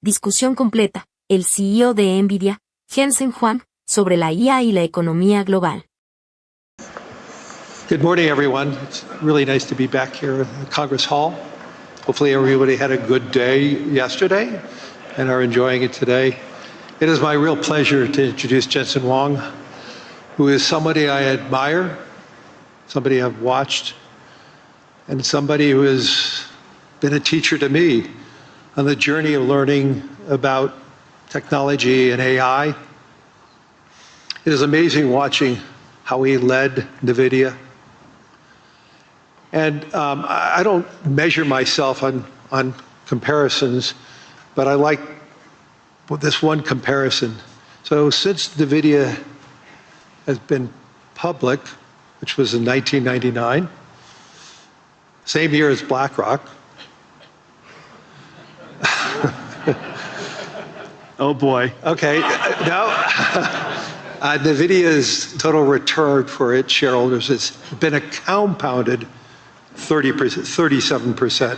Discusión completa, el CEO de Nvidia, Jensen Huang, sobre la IA y la economía global. Good morning, everyone. It's really nice to be back here at Congress Hall. Hopefully everybody had a good day yesterday and are enjoying it today. It is my real pleasure to introduce Jensen Huang, who is somebody I admire, somebody I've watched, and somebody who has been a teacher to me on the journey of learning about technology and AI. It is amazing watching how he led Nvidia. And I don't measure myself on comparisons, but I like this one comparison. So since Nvidia has been public, which was in 1999, same year as BlackRock. Oh boy. Okay, no. Nvidia's total return for its shareholders has been a compounded 37%.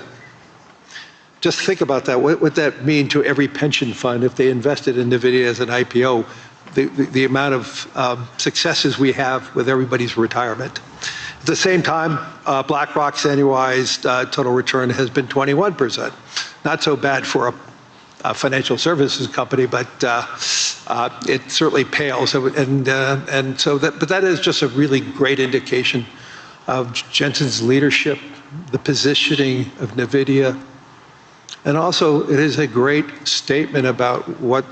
Just think about that. What would that mean to every pension fund if they invested in Nvidia as an IPO? The amount of successes we have with everybody's retirement. At the same time, BlackRock's annualized total return has been 21%. Not so bad for a financial services company, but it certainly pales. But that is just a really great indication of Jensen's leadership, the positioning of Nvidia, and also it is a great statement about what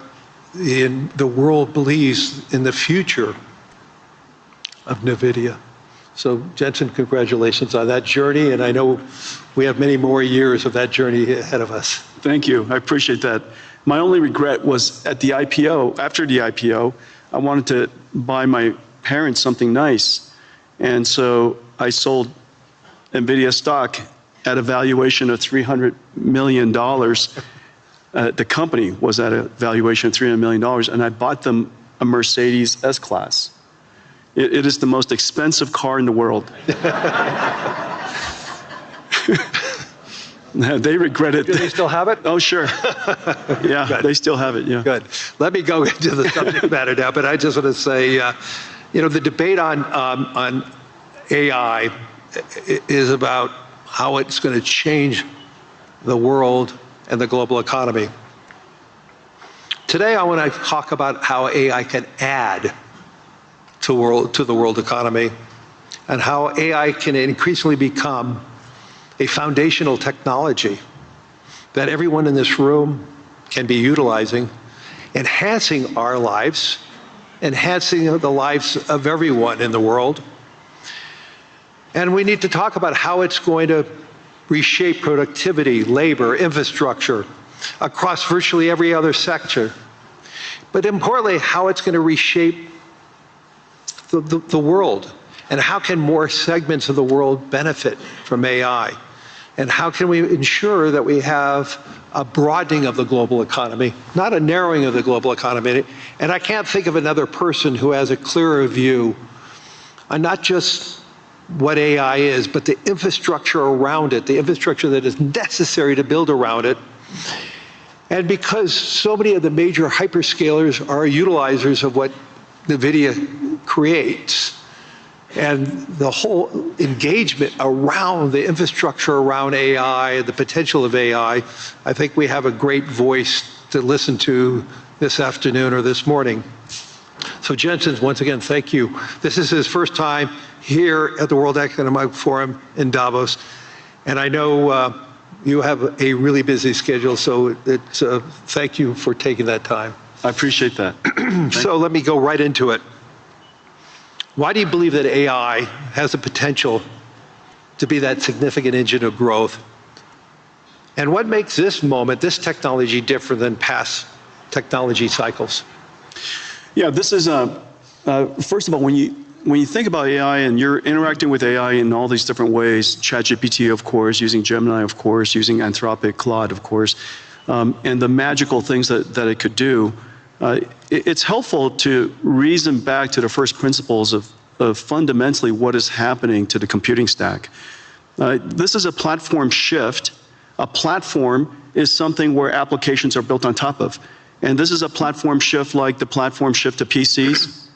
the world believes in the future of Nvidia. So Jensen, congratulations on that journey, and I know we have many more years of that journey ahead of us. Thank you. I appreciate that. My only regret was at the IPO, after the IPO, I wanted to buy my parents something nice. And so I sold Nvidia stock at a valuation of $300 million. The company was at a valuation of $300 million, and I bought them a Mercedes S-Class. It is the most expensive car in the world. They regret it. Do they still have it? Oh, sure. Yeah, Good. They still have it, yeah. Good. Let me go into the subject matter now, but I just want to say, the debate on AI is about how it's going to change the world and the global economy. Today, I want to talk about how AI can add to the world economy and how AI can increasingly become a foundational technology that everyone in this room can be utilizing, enhancing our lives, enhancing the lives of everyone in the world. And we need to talk about how it's going to reshape productivity, labor, infrastructure across virtually every other sector. But importantly, how it's going to reshape the world, and how can more segments of the world benefit from AI? And how can we ensure that we have a broadening of the global economy, not a narrowing of the global economy? And I can't think of another person who has a clearer view on not just what AI is, but the infrastructure around it, the infrastructure that is necessary to build around it. And because so many of the major hyperscalers are utilizers of what Nvidia creates, and the whole engagement around the infrastructure around AI, the potential of AI, I think we have a great voice to listen to this afternoon or this morning. So Jensen, once again, thank you. This is his first time here at the World Economic Forum in Davos, and I know you have a really busy schedule, so thank you for taking that time. I appreciate that. So let me go right into it. Why do you believe that AI has the potential to be that significant engine of growth? And what makes this moment, this technology, different than past technology cycles? Yeah, this is, first of all, when you think about AI and you're interacting with AI in all these different ways, ChatGPT, of course, using Gemini, of course, using Anthropic, Claude, of course, and the magical things that it could do, it's helpful to reason back to the first principles of fundamentally what is happening to the computing stack. This is a platform shift. A platform is something where applications are built on top of. And this is a platform shift like the platform shift to PCs.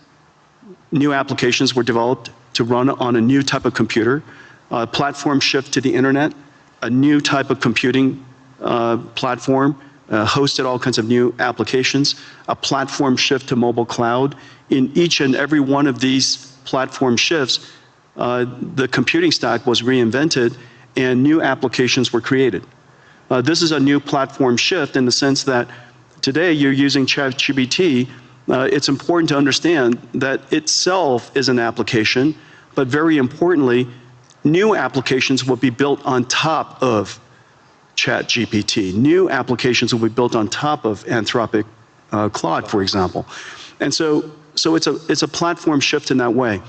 New applications were developed to run on a new type of computer. Platform shift to the internet, a new type of computing platform, hosted all kinds of new applications. A platform shift to mobile cloud. In each and every one of these platform shifts, the computing stack was reinvented and new applications were created. This is a new platform shift in the sense that today you're using ChatGPT. It's important to understand that itself is an application, but very importantly, new applications will be built on top of ChatGPT. New applications will be built on top of Anthropic Claude, for example. And so it's a platform shift in that way.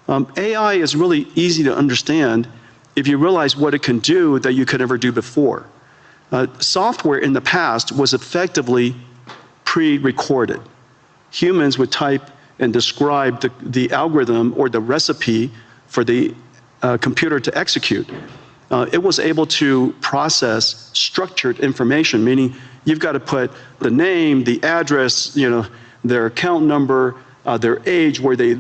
AI is really easy to understand if you realize what it can do that you could never do before. Software in the past was effectively pre-recorded. Humans would type and describe the algorithm or the recipe for the computer to execute. It was able to process structured information, meaning you've got to put the name, the address, their account number, their age, where they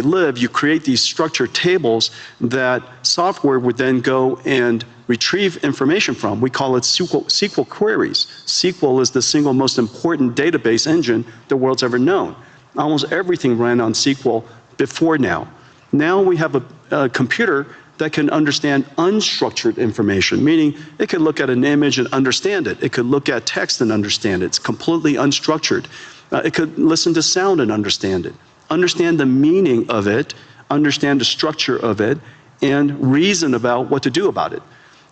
live. You create these structured tables that software would then go and retrieve information from. We call it SQL queries. SQL is the single most important database engine the world's ever known. Almost everything ran on SQL before now. Now we have a computer that can understand unstructured information, meaning it can look at an image and understand it. It could look at text and understand it. It's completely unstructured. It could listen to sound and understand it, understand the meaning of it, understand the structure of it, and reason about what to do about it.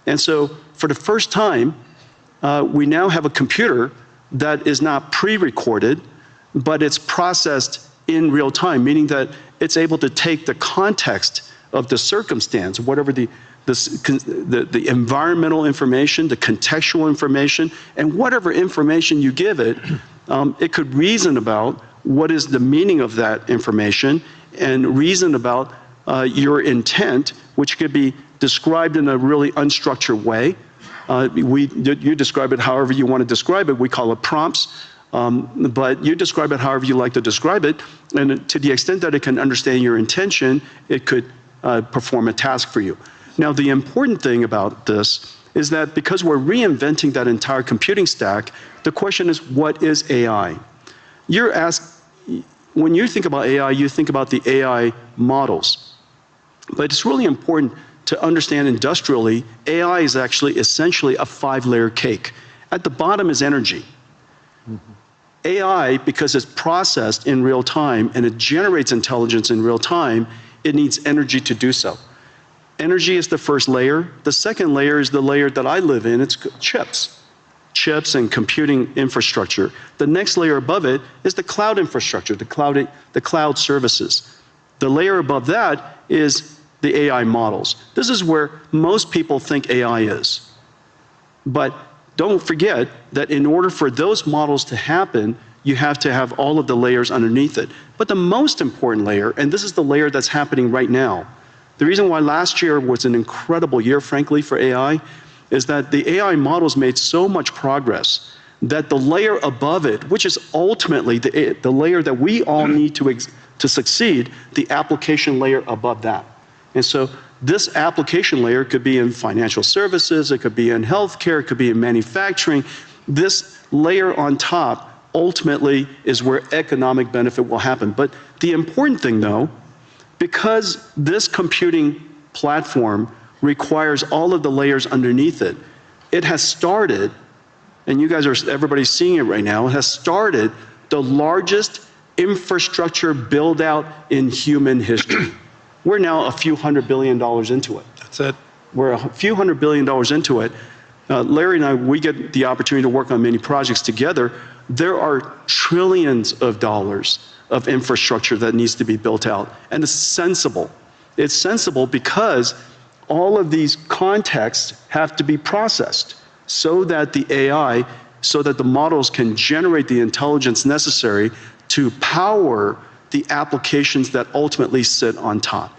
And so for the first time, we now have a computer that is not pre-recorded, but it's processed in real time, meaning that it's able to take the context of the circumstance, whatever the environmental information, the contextual information, and whatever information you give it, it could reason about what is the meaning of that information and reason about your intent, which could be described in a really unstructured way. You describe it however you want to describe it. We call it prompts. But you describe it however you like to describe it, and to the extent that it can understand your intention, it could perform a task for you. Now, the important thing about this is that because we're reinventing that entire computing stack, the question is, what is AI? You're asked, when you think about AI, you think about the AI models. But it's really important to understand industrially, AI is actually essentially a 5-layer cake. At the bottom is energy. AI, because it's processed in real time and it generates intelligence in real time, it needs energy to do so. Energy is the first layer. The second layer is the layer that I live in. It's chips. Chips and computing infrastructure. The next layer above it is the cloud infrastructure, the cloud services. The layer above that is the AI models. This is where most people think AI is. But don't forget that in order for those models to happen, you have to have all of the layers underneath it. But the most important layer, and this is the layer that's happening right now, the reason why last year was an incredible year, frankly, for AI, is that the AI models made so much progress that the layer above it, which is ultimately the layer that we all need to succeed, the application layer above that. And so this application layer could be in financial services, it could be in healthcare, it could be in manufacturing. This layer on top ultimately is where economic benefit will happen. But the important thing, though, because this computing platform requires all of the layers underneath it, it has started, and everybody's seeing it right now, it has started the largest infrastructure build out in human history. We're now a few $100 billion into it. That's it. We're a few $100 billion into it. Larry and I, we get the opportunity to work on many projects together. There are trillions of dollars of infrastructure that needs to be built out. And it's sensible. It's sensible because all of these contexts have to be processed so that the AI, so that the models can generate the intelligence necessary to power the applications that ultimately sit on top.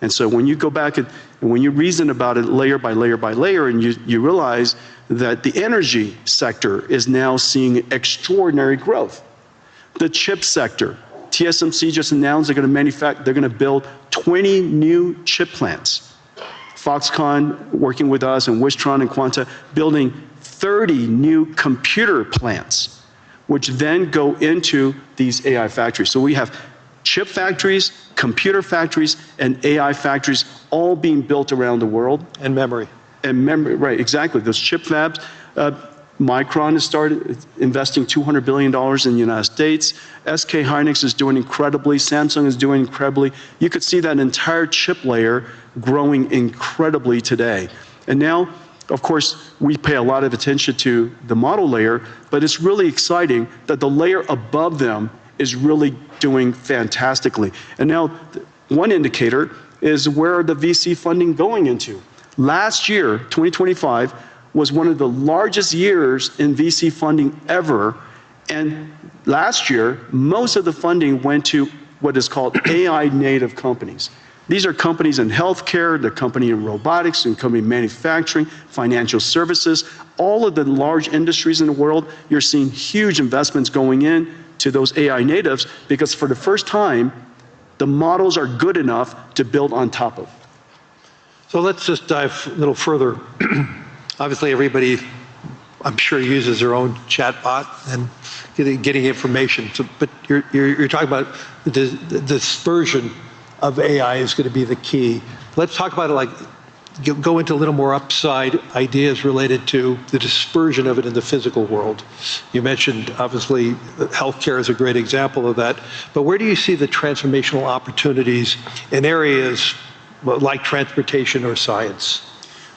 And so when you go back and when you reason about it layer by layer by layer, and you realize that the energy sector is now seeing extraordinary growth. The chip sector, TSMC just announced they're going to build 20 new chip plants. Foxconn working with us and Wistron and Quanta building 30 new computer plants, which then go into these AI factories. So we have chip factories, computer factories, and AI factories all being built around the world. And memory. And memory, right, exactly. Those chip fabs. Micron has started investing $200 billion in the United States. SK Hynix is doing incredibly. Samsung is doing incredibly. You could see that entire chip layer growing incredibly today. And now, of course, we pay a lot of attention to the model layer, but it's really exciting that the layer above them is really doing fantastically. And now, one indicator is where the VC funding going into. Last year, 2025, was one of the largest years in VC funding ever. And last year, most of the funding went to what is called AI native companies. These are companies in healthcare, they're company in robotics, and company in manufacturing, financial services, all of the large industries in the world. You're seeing huge investments going in to those AI natives because for the first time, the models are good enough to build on top of. So let's just dive a little further. Obviously, everybody, I'm sure, uses their own chatbot and getting information. So, but you're talking about the dispersion of AI is going to be the key. Let's talk about it, like go into a little more upside ideas related to the dispersion of it in the physical world. You mentioned, obviously, healthcare is a great example of that. But where do you see the transformational opportunities in areas like transportation or science?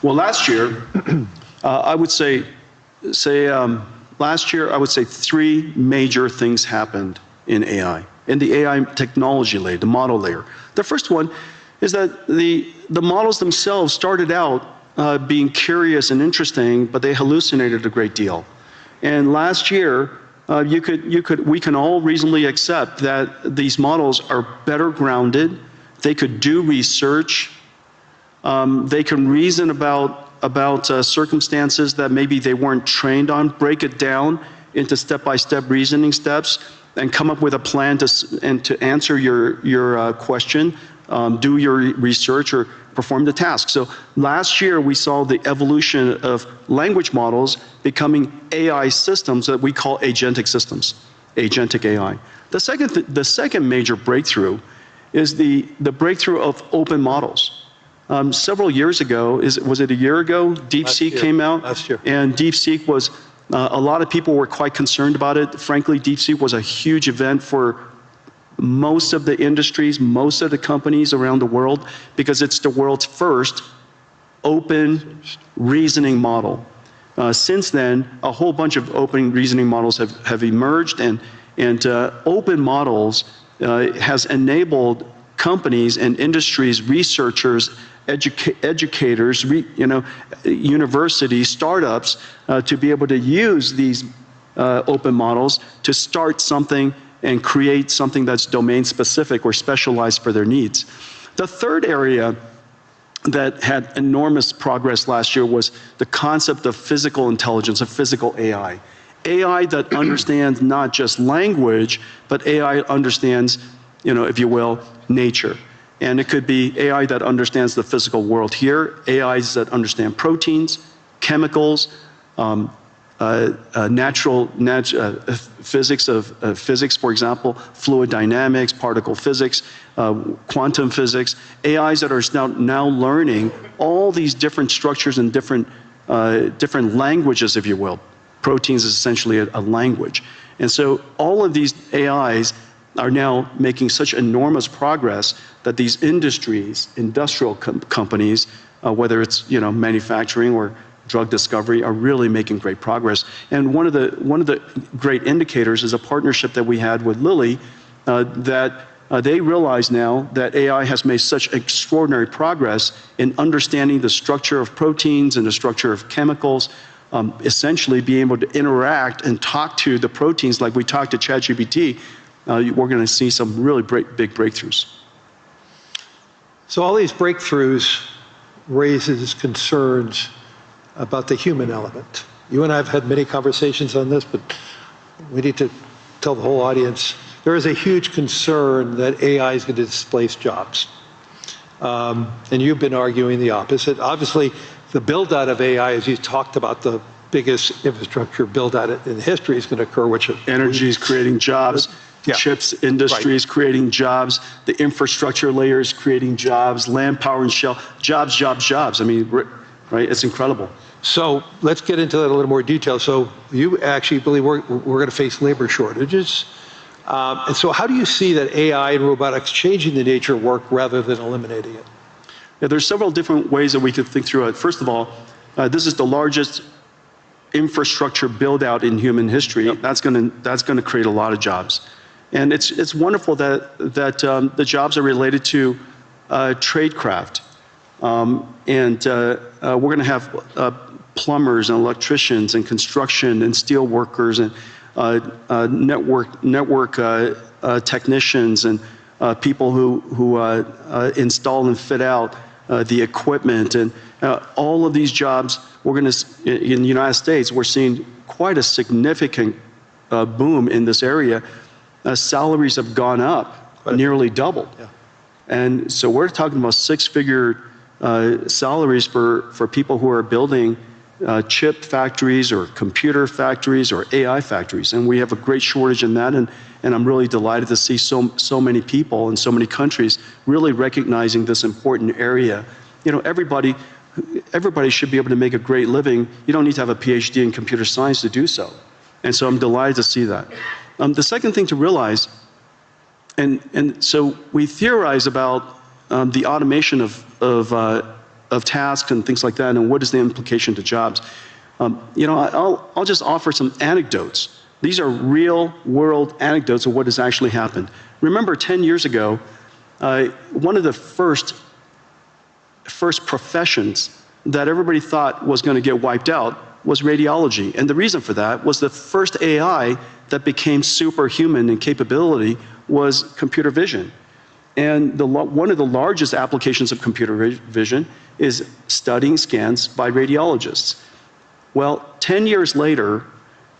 Well, last year, I would say last year, I would say 3 major things happened in AI, in the AI technology layer, the model layer. The first one is that the models themselves started out being curious and interesting, but they hallucinated a great deal. And last year, we can all reasonably accept that these models are better grounded. They could do research. They can reason about circumstances that maybe they weren't trained on, break it down into step-by-step reasoning steps, and come up with a plan to answer your question, do your research, or perform the task. So last year we saw the evolution of language models becoming AI systems that we call agentic systems, agentic AI. The second major breakthrough is the breakthrough of open models. Several years ago, was it a year ago? DeepSeek came out. Last year. And DeepSeek was, a lot of people were quite concerned about it. Frankly, DeepSeek was a huge event for most of the industries, most of the companies around the world, because it's the world's first open reasoning model. Since then, a whole bunch of open reasoning models have emerged, and open models has enabled companies and industries, researchers, educators, universities, startups, to be able to use these open models to start something and create something that's domain specific or specialized for their needs. The third area that had enormous progress last year was the concept of physical intelligence, of physical AI. AI that understands not just language, but AI understands, if you will, nature. And it could be AI that understands the physical world here, AIs that understand proteins, chemicals, natural physics of physics, for example, fluid dynamics, particle physics, quantum physics, AIs that are now learning all these different structures and different languages, if you will. Proteins is essentially a language. And so all of these AIs are now making such enormous progress that these industries, industrial companies, whether it's manufacturing or drug discovery, are really making great progress. And one of the great indicators is a partnership that we had with Lilly, that they realize now that AI has made such extraordinary progress in understanding the structure of proteins and the structure of chemicals, essentially being able to interact and talk to the proteins like we talk to ChatGPT. We're going to see some really big breakthroughs. So all these breakthroughs raises concerns about the human element. You and I have had many conversations on this, but we need to tell the whole audience, there is a huge concern that AI is going to displace jobs. And you've been arguing the opposite. Obviously, the build out of AI, as you talked about, the biggest infrastructure build out in history is going to occur, which energy is creating jobs. Yeah. Chips industry is creating jobs. The infrastructure layer is creating jobs. Land, power, and shell. Jobs, jobs, jobs. I mean, right? It's incredible. So let's get into that in a little more detail. So you actually believe we're going to face labor shortages. And so how do you see that AI and robotics changing the nature of work rather than eliminating it? Yeah, there's several different ways that we could think through it. First of all, this is the largest infrastructure build out in human history. Yep. That's going to create a lot of jobs. And it's wonderful that the jobs are related to tradecraft. And we're going to have plumbers and electricians and construction and steel workers and network technicians and people who install and fit out the equipment. And all of these jobs, we're going to, in the United States, we're seeing quite a significant boom in this area. Salaries have gone up, nearly doubled. Yeah. And so we're talking about six-figure salaries for people who are building chip factories or computer factories or AI factories. And we have a great shortage in that. And I'm really delighted to see so many people in so many countries really recognizing this important area. You know, everybody should be able to make a great living. You don't need to have a PhD in computer science to do so. And so I'm delighted to see that. The second thing to realize, and so we theorize about the automation of tasks and things like that, and what is the implication to jobs. You know, I'll just offer some anecdotes. These are real world anecdotes of what has actually happened. Remember 10 years ago, one of the first professions that everybody thought was going to get wiped out was radiology. And the reason for that was the first AI that became superhuman in capability was computer vision. And one of the largest applications of computer vision is studying scans by radiologists. Well, 10 years later,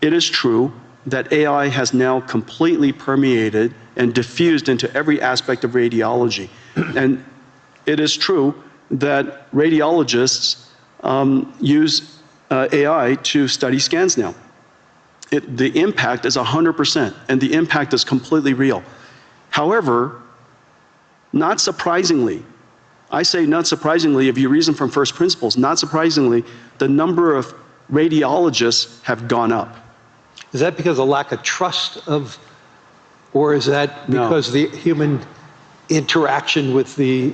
it is true that AI has now completely permeated and diffused into every aspect of radiology. And it is true that radiologists use AI to study scans now. The impact is 100%, and the impact is completely real. However, not surprisingly, I say not surprisingly, if you reason from first principles, not surprisingly, the number of radiologists have gone up. Is that because of lack of trust of, or is that because the human interaction with the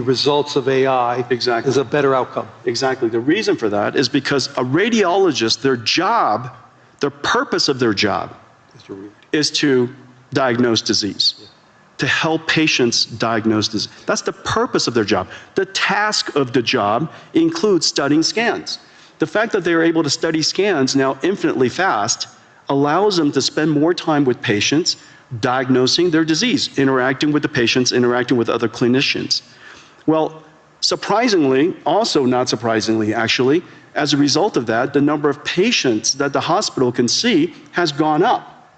results of AI is a better outcome? Exactly. The reason for that is because a radiologist, their job, the purpose of their job is to diagnose disease, to help patients diagnose disease. That's the purpose of their job. The task of the job includes studying scans. The fact that they're able to study scans now infinitely fast allows them to spend more time with patients, diagnosing their disease, interacting with the patients, interacting with other clinicians. Well, surprisingly, also not surprisingly actually, as a result of that, the number of patients that the hospital can see has gone up.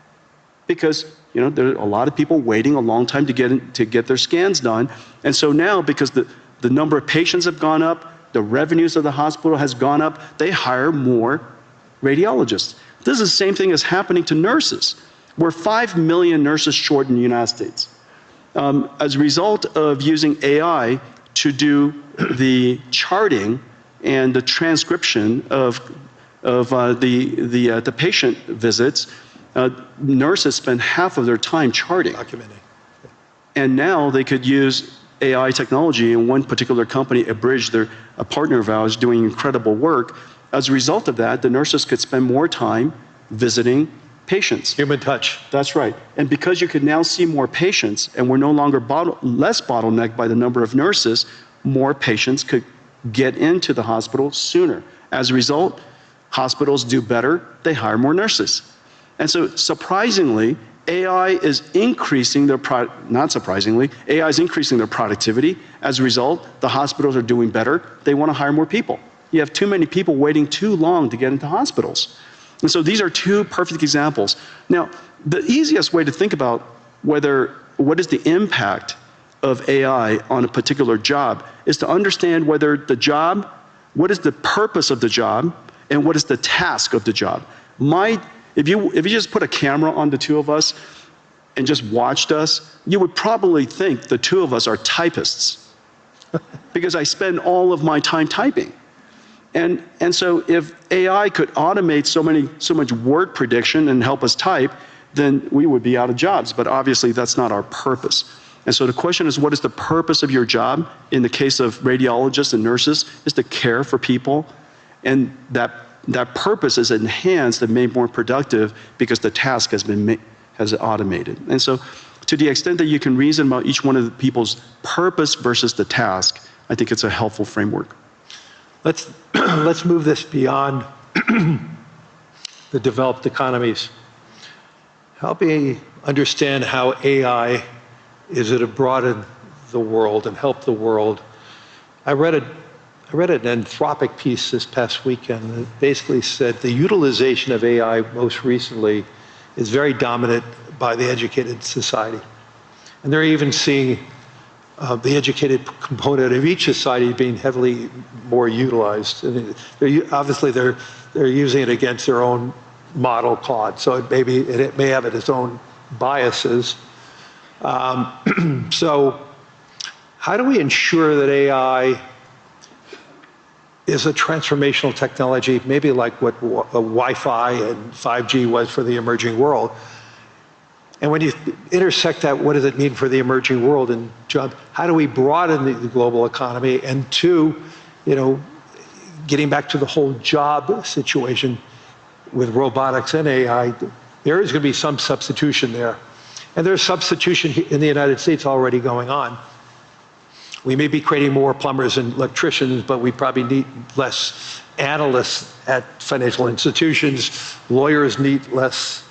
Because there are a lot of people waiting a long time to get their scans done. And so now, because the number of patients have gone up, the revenues of the hospital has gone up, they hire more radiologists. This is the same thing as happening to nurses. We're 5 million nurses short in the United States. As a result of using AI to do the charting and the transcription of the patient visits, nurses spend half of their time charting. Documenting. And now they could use AI technology, and one particular company, Abridge, they're a partner of ours doing incredible work. As a result of that, the nurses could spend more time visiting patients. Human touch. That's right. And because you could now see more patients, and we're no longer less bottlenecked by the number of nurses, more patients could get into the hospital sooner. As a result, hospitals do better, they hire more nurses. And so surprisingly, AI is increasing their not surprisingly, AI is increasing their productivity. As a result, the hospitals are doing better. They want to hire more people. you have too many people waiting too long to get into hospitals. And so these are two perfect examples. Now, the easiest way to think about what is the impact of AI on a particular job is to understand whether the job, what is the purpose of the job, and what is the task of the job. If you just put a camera on the two of us and just watched us, you would probably think the two of us are typists because I spend all of my time typing. And so if AI could automate so much word prediction and help us type, then we would be out of jobs. But obviously that's not our purpose. And so the question is, what is the purpose of your job? In the case of radiologists and nurses, is to care for people. And that purpose is enhanced and made more productive because the task has automated. And so to the extent that you can reason about each one of the people's purpose versus the task, I think it's a helpful framework. Let's move this beyond the developed economies. Help me understand how AI is to broaden the world and help the world. I read an Anthropic piece this past weekend that basically said the utilization of AI most recently is very dominant by the educated society. And they're even seeing the educated component of each society being heavily more utilized. And obviously they're using it against their own model Claude, so it may have its own biases. So how do we ensure that AI is a transformational technology, maybe like what Wi-Fi and 5G was for the emerging world? And when you intersect that, what does it mean for the emerging world? And John, how do we broaden the global economy? And two, getting back to the whole job situation with robotics and AI, there is going to be some substitution there. And there's substitution in the United States already going on. We may be creating more plumbers and electricians, but we probably need less analysts at financial institutions. Lawyers need less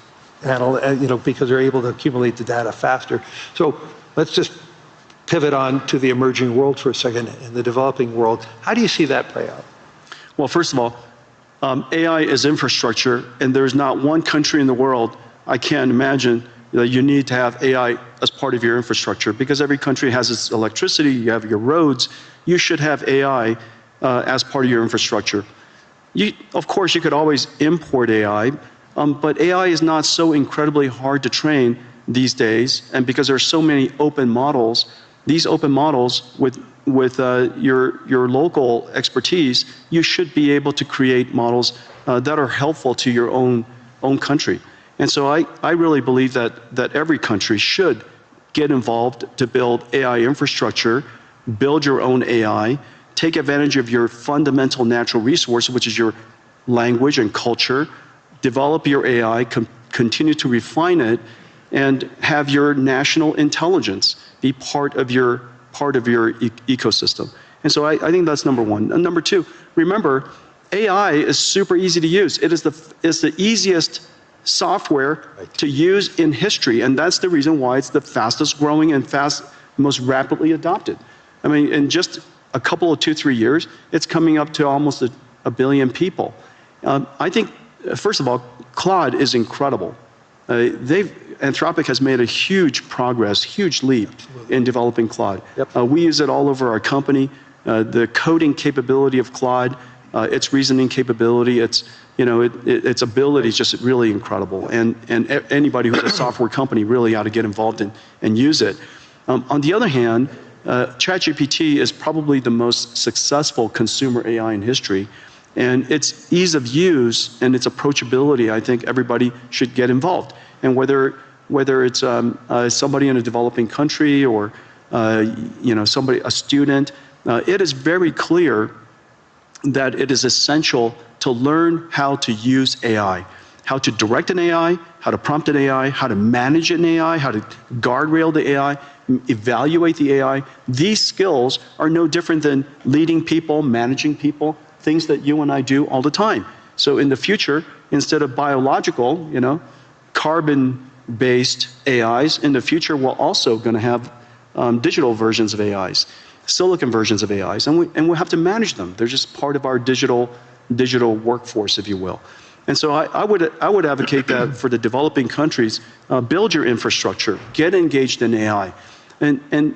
analysts, because they're able to accumulate the data faster. So let's just pivot on to the emerging world for a second, in the developing world. How do you see that play out? Well, first of all, AI is infrastructure, and there's not one country in the world, I can't imagine, that you need to have AI as part of your infrastructure, because every country has its electricity, you have your roads, you should have AI as part of your infrastructure. Of course, you could always import AI, but AI is not so incredibly hard to train these days, and because there are so many open models, these open models with your local expertise, you should be able to create models that are helpful to your own country. And so I really believe that every country should get involved to build AI infrastructure, build your own AI, take advantage of your fundamental natural resource, which is your language and culture, develop your AI, continue to refine it, and have your national intelligence be part of your ecosystem. And so I think that's number one. And number two, remember, AI is super easy to use. It's the easiest software to use in history, and that's the reason why it's the fastest growing and most rapidly adopted. I mean, in just a couple of 2-3 years, it's coming up to almost a billion people. I think, first of all, Claude is incredible. Anthropic has made a huge progress, huge leap in developing Claude. Yep. We use it all over our company. The coding capability of Claude, its reasoning capability, its ability is just really incredible. And anybody who's a software company really ought to get involved and use it. On the other hand, ChatGPT is probably the most successful consumer AI in history. And its ease of use and its approachability, I think everybody should get involved. And whether it's somebody in a developing country or a student, it is very clear that it is essential to learn how to use AI, how to direct an AI, how to prompt an AI, how to manage an AI, how to guardrail the AI, evaluate the AI. These skills are no different than leading people, managing people, things that you and I do all the time. So in the future, instead of biological, carbon-based AIs, in the future we're also going to have digital versions of AIs. silicon versions of AIs, and we have to manage them. They're just part of our digital workforce, if you will. And so I would advocate that for the developing countries, build your infrastructure, get engaged in AI, and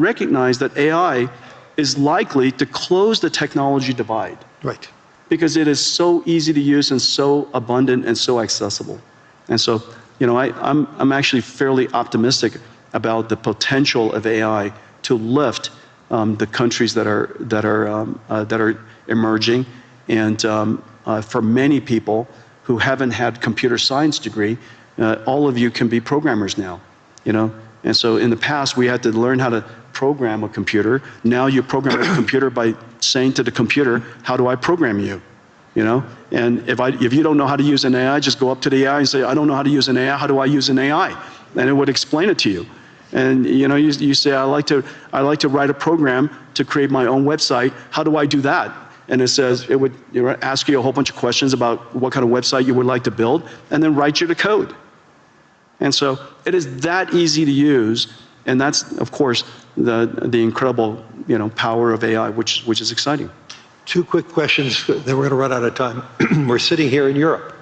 recognize that AI is likely to close the technology divide. Right. Because it is so easy to use and so abundant and so accessible. And so, you know, I'm actually fairly optimistic about the potential of AI to lift the countries that are emerging, and for many people who haven't had computer science degree, all of you can be programmers now, you know. And so in the past we had to learn how to program a computer. Now you program a computer by saying to the computer, "How do I program you?" You know. And if you don't know how to use an AI, just go up to the AI and say, "I don't know how to use an AI. How do I use an AI?" And it would explain it to you. And you know, you say, I like to write a program to create my own website. How do I do that? And it says, it would ask you a whole bunch of questions about what kind of website you would like to build, and then write you the code. And so it is that easy to use, and that's, of course, the incredible, you know, power of AI, which is exciting. Two quick questions, then we're going to run out of time. We're sitting here in Europe.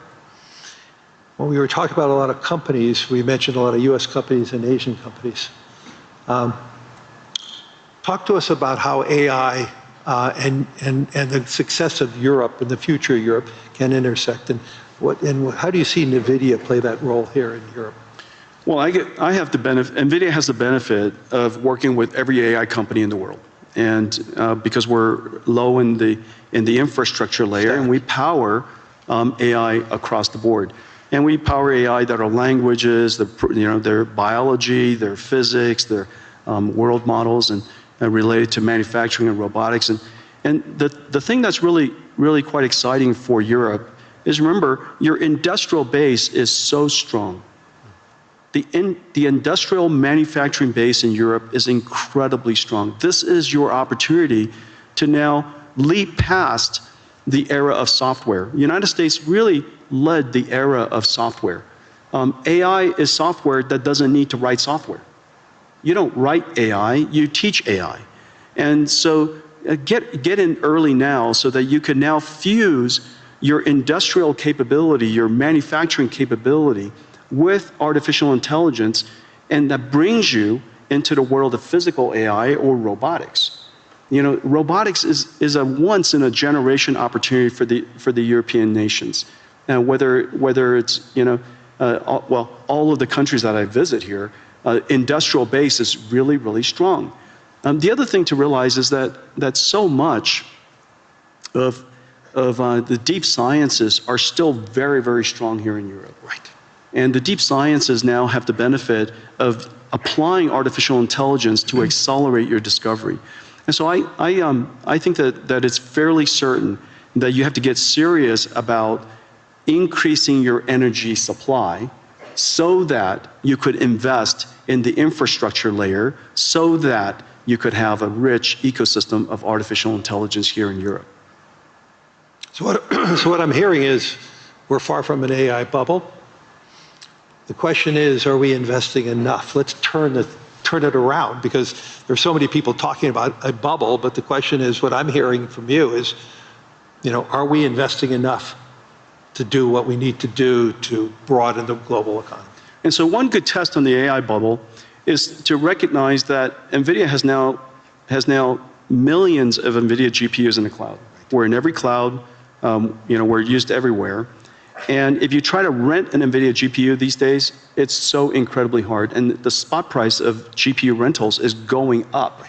When we were talking about a lot of companies, we mentioned a lot of US companies and Asian companies. Talk to us about how AI and the success of Europe and the future of Europe can intersect, and how do you see Nvidia play that role here in Europe? Well, I have the benefit, Nvidia has the benefit of working with every AI company in the world. And because we're low in the infrastructure layer, and we power AI across the board. And we power AI that are languages, their biology, their physics, their world models, and related to manufacturing and robotics. And the thing that's really quite exciting for Europe is, remember, your industrial base is so strong. The industrial manufacturing base in Europe is incredibly strong. This is your opportunity to now leap past the era of software. The United States really led the era of software. AI is software that doesn't need to write software. You don't write AI, you teach AI. And so get in early now so that you can now fuse your industrial capability, your manufacturing capability with artificial intelligence, and that brings you into the world of physical AI or robotics. You know, robotics is a once in a generation opportunity for the European nations. Now, whether it's, you know, all of the countries that I visit here, industrial base is really strong. The other thing to realize is that so much of the deep sciences are still very strong here in Europe. Right. And the deep sciences now have the benefit of applying artificial intelligence to accelerate your discovery. And so I think that it's fairly certain that you have to get serious about increasing your energy supply so that you could invest in the infrastructure layer so that you could have a rich ecosystem of artificial intelligence here in Europe. So what I'm hearing is we're far from an AI bubble. The question is, are we investing enough? Let's turn it around, because there's so many people talking about a bubble, but the question is, what I'm hearing from you is, you know, are we investing enough to do what we need to do to broaden the global economy? And so one good test on the AI bubble is to recognize that Nvidia has now millions of Nvidia GPUs in the cloud. We're in every cloud, you know, we're used everywhere. And if you try to rent an Nvidia GPU these days, it's so incredibly hard. And the spot price of GPU rentals is going up.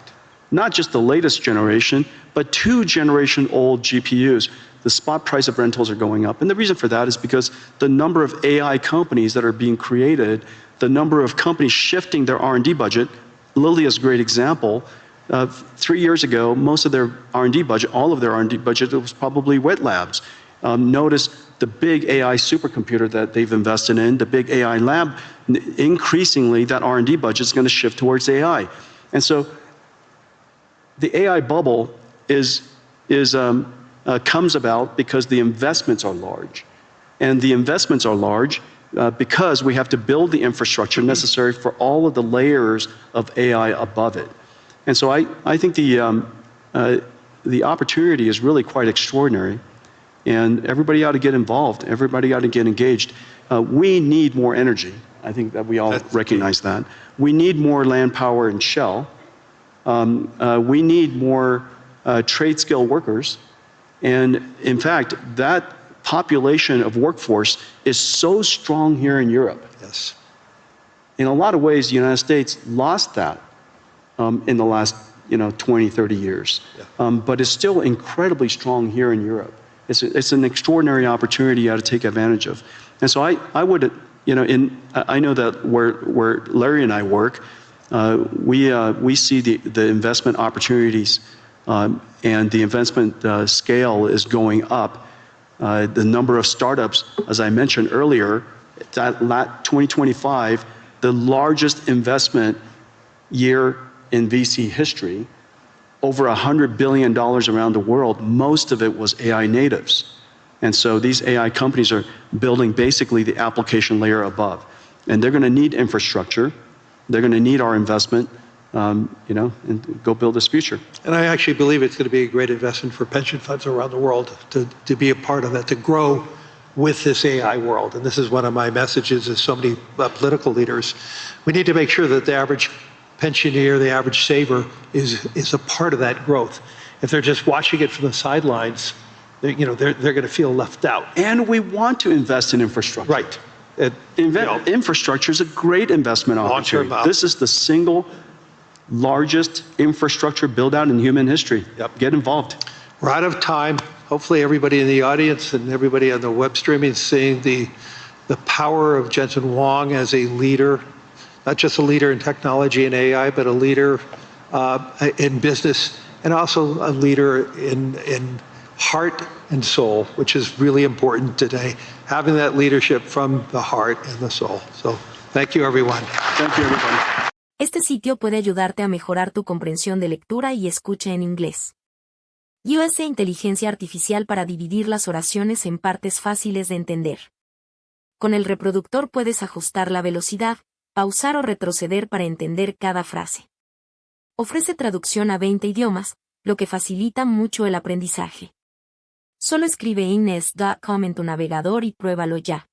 Not just the latest generation, but 2-generation-old GPUs. The spot price of rentals are going up. And the reason for that is because the number of AI companies that are being created, the number of companies shifting their R&D budget, Lilly is a great example. 3 years ago, most of their R&D budget, all of their R&D budget was probably wet labs. Notice the big AI supercomputer that they've invested in, the big AI lab, increasingly that R&D budget is going to shift towards AI. And so the AI bubble comes about because the investments are large. And the investments are large because we have to build the infrastructure necessary for all of the layers of AI above it. And so I think the opportunity is really quite extraordinary, and everybody ought to get involved. Everybody ought to get engaged. We need more energy. I think that we all recognize that. We need more land power and shell. We need more trade skill workers. And in fact, that population of workforce is so strong here in Europe. Yes. In a lot of ways, the United States lost that in the last 20, 30 years. Yeah. But it's still incredibly strong here in Europe. It's an extraordinary opportunity you ought to take advantage of. And so I would, I know that where Larry and I work, we see the investment opportunities and the investment scale is going up. The number of startups, as I mentioned earlier, that 2025, the largest investment year in VC history, over $100 billion around the world. Most of it was AI natives. And so these AI companies are building basically the application layer above. And they're going to need infrastructure. They're going to need our investment, and go build this future. And I actually believe it's going to be a great investment for pension funds around the world to be a part of that, to grow with this AI world. And this is one of my messages as so many political leaders. We need to make sure that the average pensioner, the average saver, is a part of that growth. If they're just watching it from the sidelines, they're going to feel left out. And we want to invest in infrastructure. Right. Infrastructure is a great investment opportunity. This is the single largest infrastructure build-out in human history. Yep. Get involved. We're out of time. Hopefully everybody in the audience and everybody on the web streaming is seeing the power of Jensen Huang as a leader, not just a leader in technology and AI, but a leader in business, and also a leader in heart and soul, which is really important today, having that leadership from the heart and the soul. So thank you, everyone. Thank you, everybody. Este sitio puede ayudarte a mejorar tu comprensión de lectura y escucha en inglés. USA Inteligencia Artificial para dividir las oraciones en partes fáciles de entender. Con el reproductor puedes ajustar la velocidad, pausar o retroceder para entender cada frase. Ofrece traducción a 20 idiomas, lo que facilita mucho el aprendizaje. Solo escribe inglés.com en tu navegador y pruébalo ya.